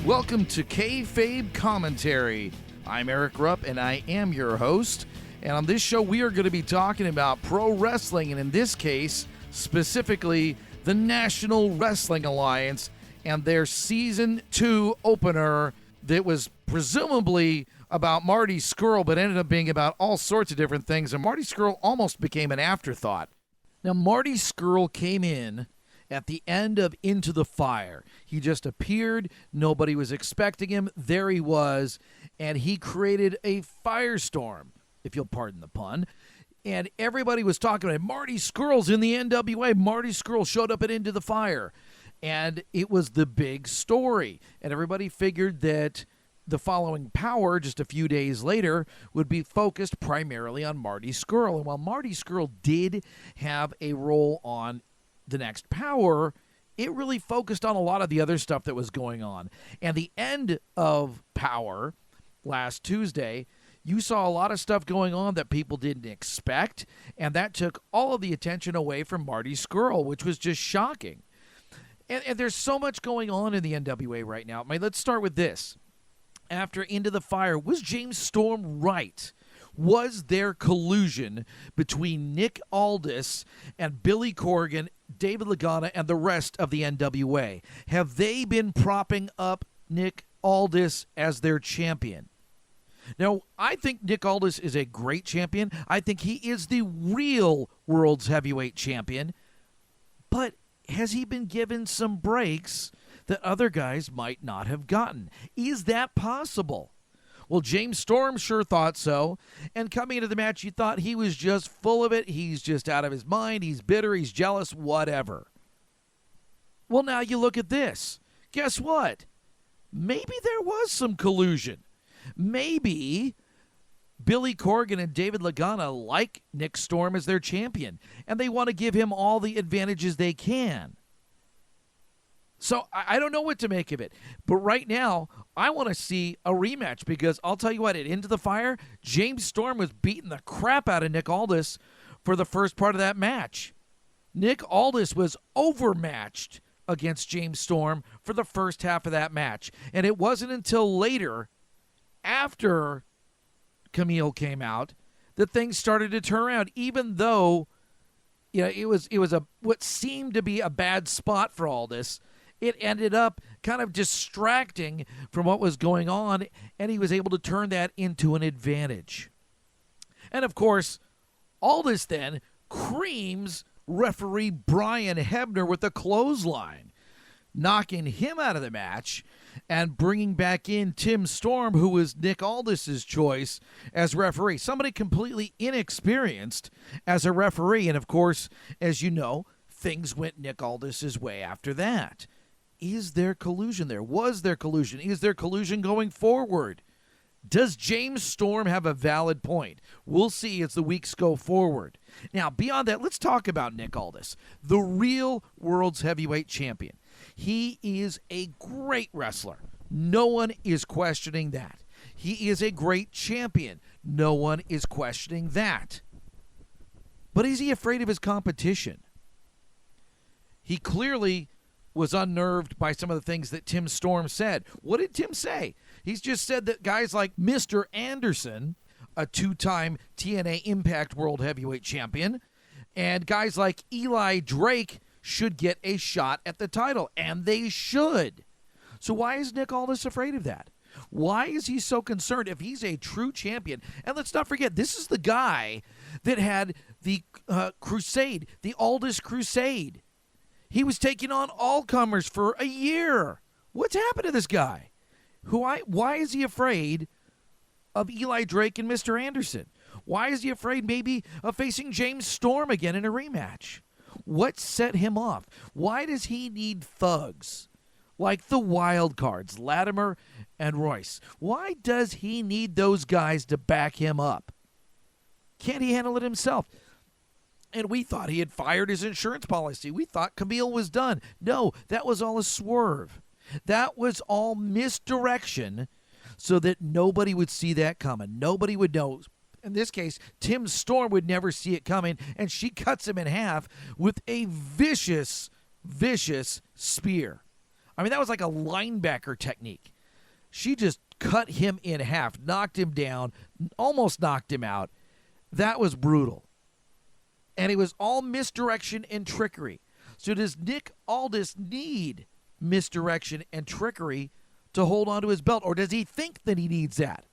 Welcome to Kayfabe Kommentary. I'm Erik Rupp, and I am your host. And on this show, we are going to be talking about pro wrestling, and in this case, specifically, the National Wrestling Alliance and their Season 2 opener that was presumably about Marty Scurll, but ended up being about all sorts of different things, and Marty Scurll almost became an afterthought. Now, Marty Scurll came in at the end of Into the Fire. He just appeared. Nobody was expecting him. There he was, and he created a firestorm, if you'll pardon the pun. And everybody was talking about it. Marty Scurll's in the NWA. Marty Scurll showed up at Into the Fire. And it was the big story. And everybody figured that the following Powerrr, just a few days later, would be focused primarily on Marty Scurll. And while Marty Scurll did have a role on the next Powerrr, it really focused on a lot of the other stuff that was going on. And the end of Powerrr last Tuesday, you saw a lot of stuff going on that people didn't expect, and that took all of the attention away from Marty Scurll, which was just shocking. And there's so much going on in the NWA right now. I mean, let's start with this. After Into the Fire, was James Storm right? Was there collusion between Nick Aldis and Billy Corgan, David Lagana, and the rest of the NWA? Have they been propping up Nick Aldis as their champion? Now, I think Nick Aldis is a great champion. I think he is the real world's heavyweight champion. But has he been given some breaks that other guys might not have gotten? Is that possible? Well, James Storm sure thought so. And coming into the match, you thought he was just full of it. He's just out of his mind. He's bitter. He's jealous. Whatever. Well, now you look at this. Guess what? Maybe there was some collusion. Maybe Billy Corgan and David Lagana like Nick Storm as their champion, and they want to give him all the advantages they can. So I don't know what to make of it. But right now, I want to see a rematch because I'll tell you what, at Into the Fire, James Storm was beating the crap out of Nick Aldis for the first part of that match. Nick Aldis was overmatched against James Storm for the first half of that match. And it wasn't until later, after Camille came out, that things started to turn around, even though it was what seemed to be a bad spot for Aldis. It ended up kind of distracting from what was going on, and he was able to turn that into an advantage. And, of course, Aldis then creams referee Brian Hebner with a clothesline, knocking him out of the match and bringing back in Tim Storm, who was Nick Aldis's choice as referee. Somebody completely inexperienced as a referee. And, of course, as you know, things went Nick Aldis's way after that. Is there collusion there? Was there collusion? Is there collusion going forward? Does James Storm have a valid point? We'll see as the weeks go forward. Now, beyond that, let's talk about Nick Aldis, the real world's heavyweight champion. He is a great wrestler. No one is questioning that. He is a great champion. No one is questioning that. But is he afraid of his competition? He clearly was unnerved by some of the things that Tim Storm said. What did Tim say? He's just said that guys like Mr. Anderson, a two-time TNA Impact World Heavyweight Champion, and guys like Eli Drake should get a shot at the title, and they should. So why is Nick Aldis afraid of that? Why is he so concerned if he's a true champion? And let's not forget, this is the guy that had the crusade, the Aldis Crusade. He was taking on all-comers for a year. What's happened to this guy? Why is he afraid of Eli Drake and Mr. Anderson? Why is he afraid maybe of facing James Storm again in a rematch? What set him off? Why does he need thugs like the wild cards, Latimer and Royce? Why does he need those guys to back him up? Can't he handle it himself? And we thought he had fired his insurance policy. We thought Camille was done. No, that was all a swerve. That was all misdirection so that nobody would see that coming. Nobody would know. In this case, Tim Storm would never see it coming, and she cuts him in half with a vicious, vicious spear. I mean, that was like a linebacker technique. She just cut him in half, knocked him down, almost knocked him out. That was brutal. And it was all misdirection and trickery. So does Nick Aldis need misdirection and trickery to hold on to his belt, or does he think that he needs that?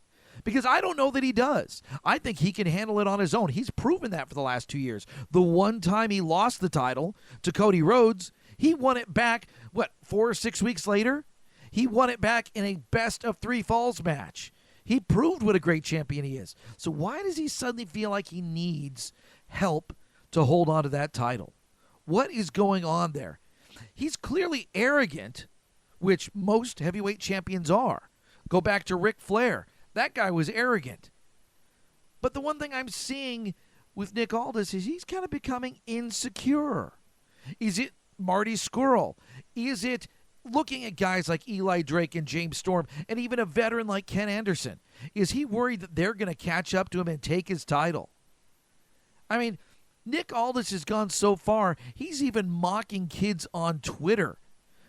Because I don't know that he does. I think he can handle it on his own. He's proven that for the last 2 years. The one time he lost the title to Cody Rhodes, he won it back, 4 or 6 weeks later? He won it back in a best-of-3 falls match. He proved what a great champion he is. So why does he suddenly feel like he needs help to hold on to that title? What is going on there? He's clearly arrogant, which most heavyweight champions are. Go back to Ric Flair. That guy was arrogant. But the one thing I'm seeing with Nick Aldis is he's kind of becoming insecure. Is it Marty Scurll? Is it looking at guys like Eli Drake and James Storm and even a veteran like Ken Anderson? Is he worried that they're going to catch up to him and take his title? I mean, Nick Aldis has gone so far, he's even mocking kids on Twitter.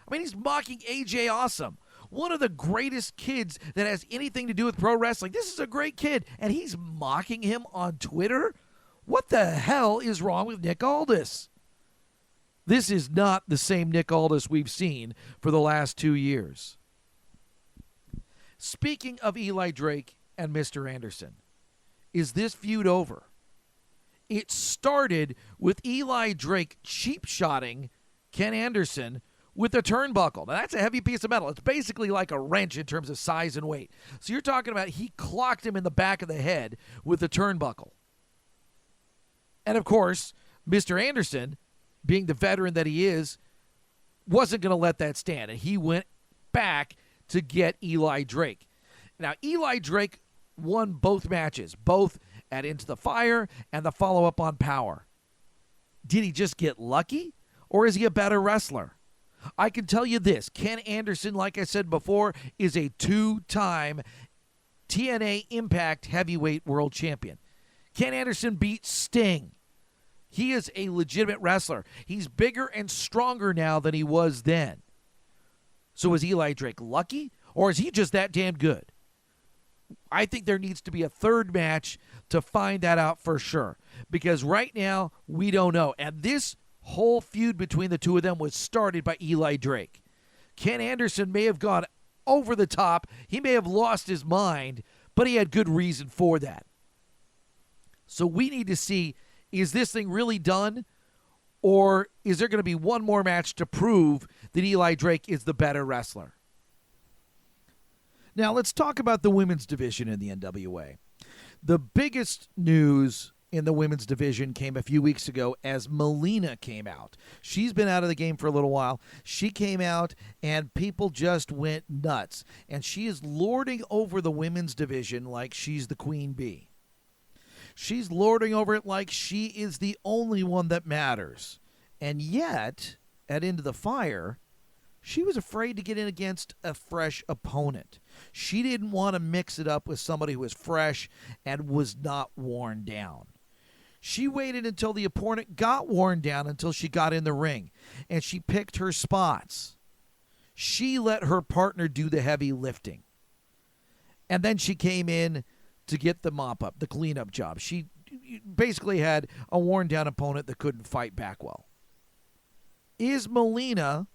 I mean, he's mocking AJ Awesome, one of the greatest kids that has anything to do with pro wrestling. This is a great kid, and he's mocking him on Twitter? What the hell is wrong with Nick Aldis? This is not the same Nick Aldis we've seen for the last 2 years. Speaking of Eli Drake and Mr. Anderson, is this feud over? It started with Eli Drake cheap-shotting Ken Anderson with a turnbuckle. Now, that's a heavy piece of metal. It's basically like a wrench in terms of size and weight. So you're talking about he clocked him in the back of the head with a turnbuckle. And, of course, Mr. Anderson, being the veteran that he is, wasn't going to let that stand. And he went back to get Eli Drake. Now, Eli Drake won both matches, both at Into the Fire and the follow-up on Power. Did he just get lucky, or is he a better wrestler? I can tell you this. Ken Anderson, like I said before, is a 2-time TNA Impact Heavyweight World Champion. Ken Anderson beat Sting. He is a legitimate wrestler. He's bigger and stronger now than he was then. So is Eli Drake lucky, or is he just that damn good? I think there needs to be a third match to find that out for sure. Because right now, we don't know. And this whole feud between the two of them was started by Eli Drake. Ken Anderson may have gone over the top. He may have lost his mind, but he had good reason for that. So we need to see, is this thing really done? Or is there going to be one more match to prove that Eli Drake is the better wrestler? Now, let's talk about the women's division in the NWA. The biggest news in the women's division came a few weeks ago as Melina came out. She's been out of the game for a little while. She came out, and people just went nuts. And she is lording over the women's division like she's the queen bee. She's lording over it like she is the only one that matters. And yet, at Into the Fire, she was afraid to get in against a fresh opponent. She didn't want to mix it up with somebody who was fresh and was not worn down. She waited until the opponent got worn down until she got in the ring, and she picked her spots. She let her partner do the heavy lifting. And then she came in to get the mop-up, the cleanup job. She basically had a worn-down opponent that couldn't fight back well. Is Melina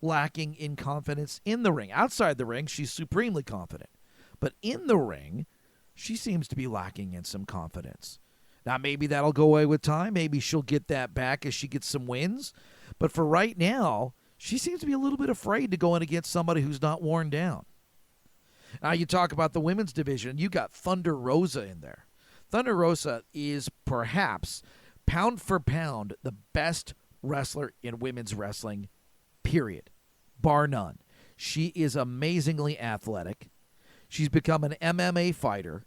lacking in confidence in the ring? Outside the ring, she's supremely confident. But in the ring, she seems to be lacking in some confidence. Now, maybe that'll go away with time. Maybe she'll get that back as she gets some wins. But for right now, she seems to be a little bit afraid to go in against somebody who's not worn down. Now, you talk about the women's division, you got Thunder Rosa in there. Thunder Rosa is perhaps, pound for pound, the best wrestler in women's wrestling, period. Bar none. She is amazingly athletic. She's become an MMA fighter.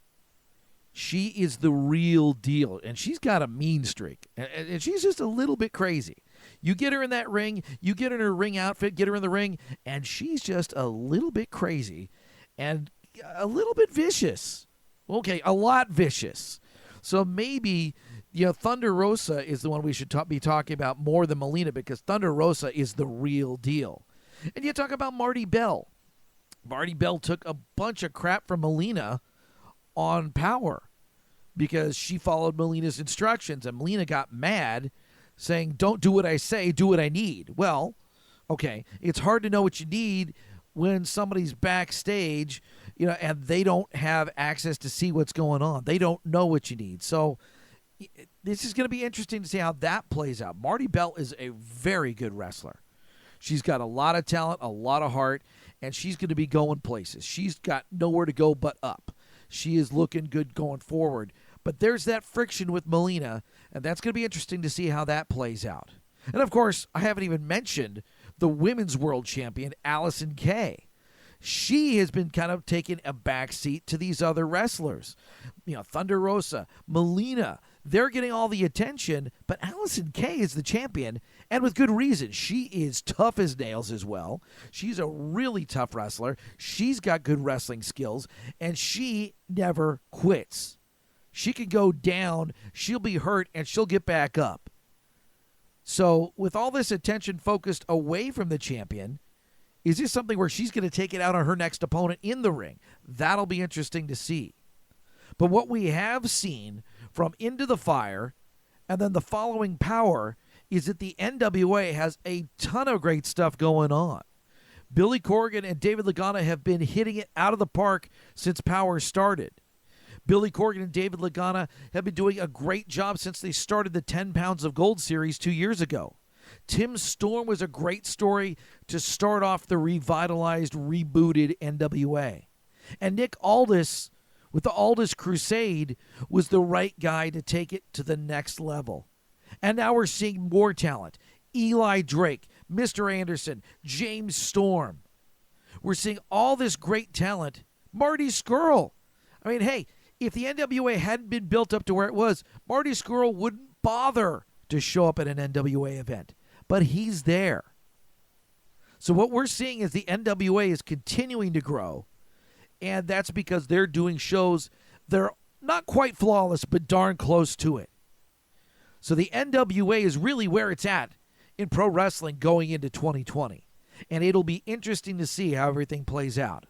She is the real deal, and she's got a mean streak, and she's just a little bit crazy. You get her in that ring, you get her in her ring outfit, get her in the ring, and she's just a little bit crazy and a little bit vicious. Okay, a lot vicious. So maybe, Thunder Rosa is the one we should be talking about more than Melina, because Thunder Rosa is the real deal. And you talk about Marty Bell. Marty Bell took a bunch of crap from Melina on Powerrr because she followed Melina's instructions, and Melina got mad saying, don't do what I say, do what I need. Well, okay, it's hard to know what you need when somebody's backstage, and they don't have access to see what's going on. They don't know what you need. So this is going to be interesting to see how that plays out. Marty Bell is a very good wrestler. She's got a lot of talent, a lot of heart, and she's going to be going places. She's got nowhere to go but up. She is looking good going forward. But there's that friction with Melina, and that's going to be interesting to see how that plays out. And, of course, I haven't even mentioned the women's world champion, Allison Kay. She has been kind of taking a backseat to these other wrestlers. Thunder Rosa, Melina, they're getting all the attention, but Allison Kay is the champion, and with good reason. She is tough as nails as well. She's a really tough wrestler. She's got good wrestling skills, and she never quits. She can go down, she'll be hurt, and she'll get back up. So with all this attention focused away from the champion, is this something where she's going to take it out on her next opponent in the ring? That'll be interesting to see. But what we have seen from Into the Fire and then the following Powerrr is that the NWA has a ton of great stuff going on. Billy Corgan and David Lagana have been hitting it out of the park since Powerrr started. Billy Corgan and David Lagana have been doing a great job since they started the 10 Pounds of Gold series 2 years ago. Tim Storm was a great story to start off the revitalized, rebooted NWA. And Nick Aldis, with the Aldis Crusade, was the right guy to take it to the next level. And now we're seeing more talent. Eli Drake, Mr. Anderson, James Storm. We're seeing all this great talent. Marty Scurll. I mean, hey, if the NWA hadn't been built up to where it was, Marty Scurll wouldn't bother to show up at an NWA event. But he's there. So what we're seeing is the NWA is continuing to grow, and that's because they're doing shows that are not quite flawless, but darn close to it. So the NWA is really where it's at in pro wrestling going into 2020, and it'll be interesting to see how everything plays out.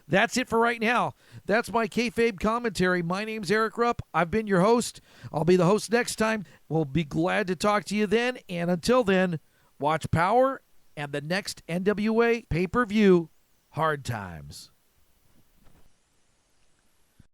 That's it for right now. That's my Kayfabe commentary. My name's Erik Rupp. I've been your host. I'll be the host next time. We'll be glad to talk to you then. And until then, watch Powerrr and the next NWA pay-per-view, Hard Times.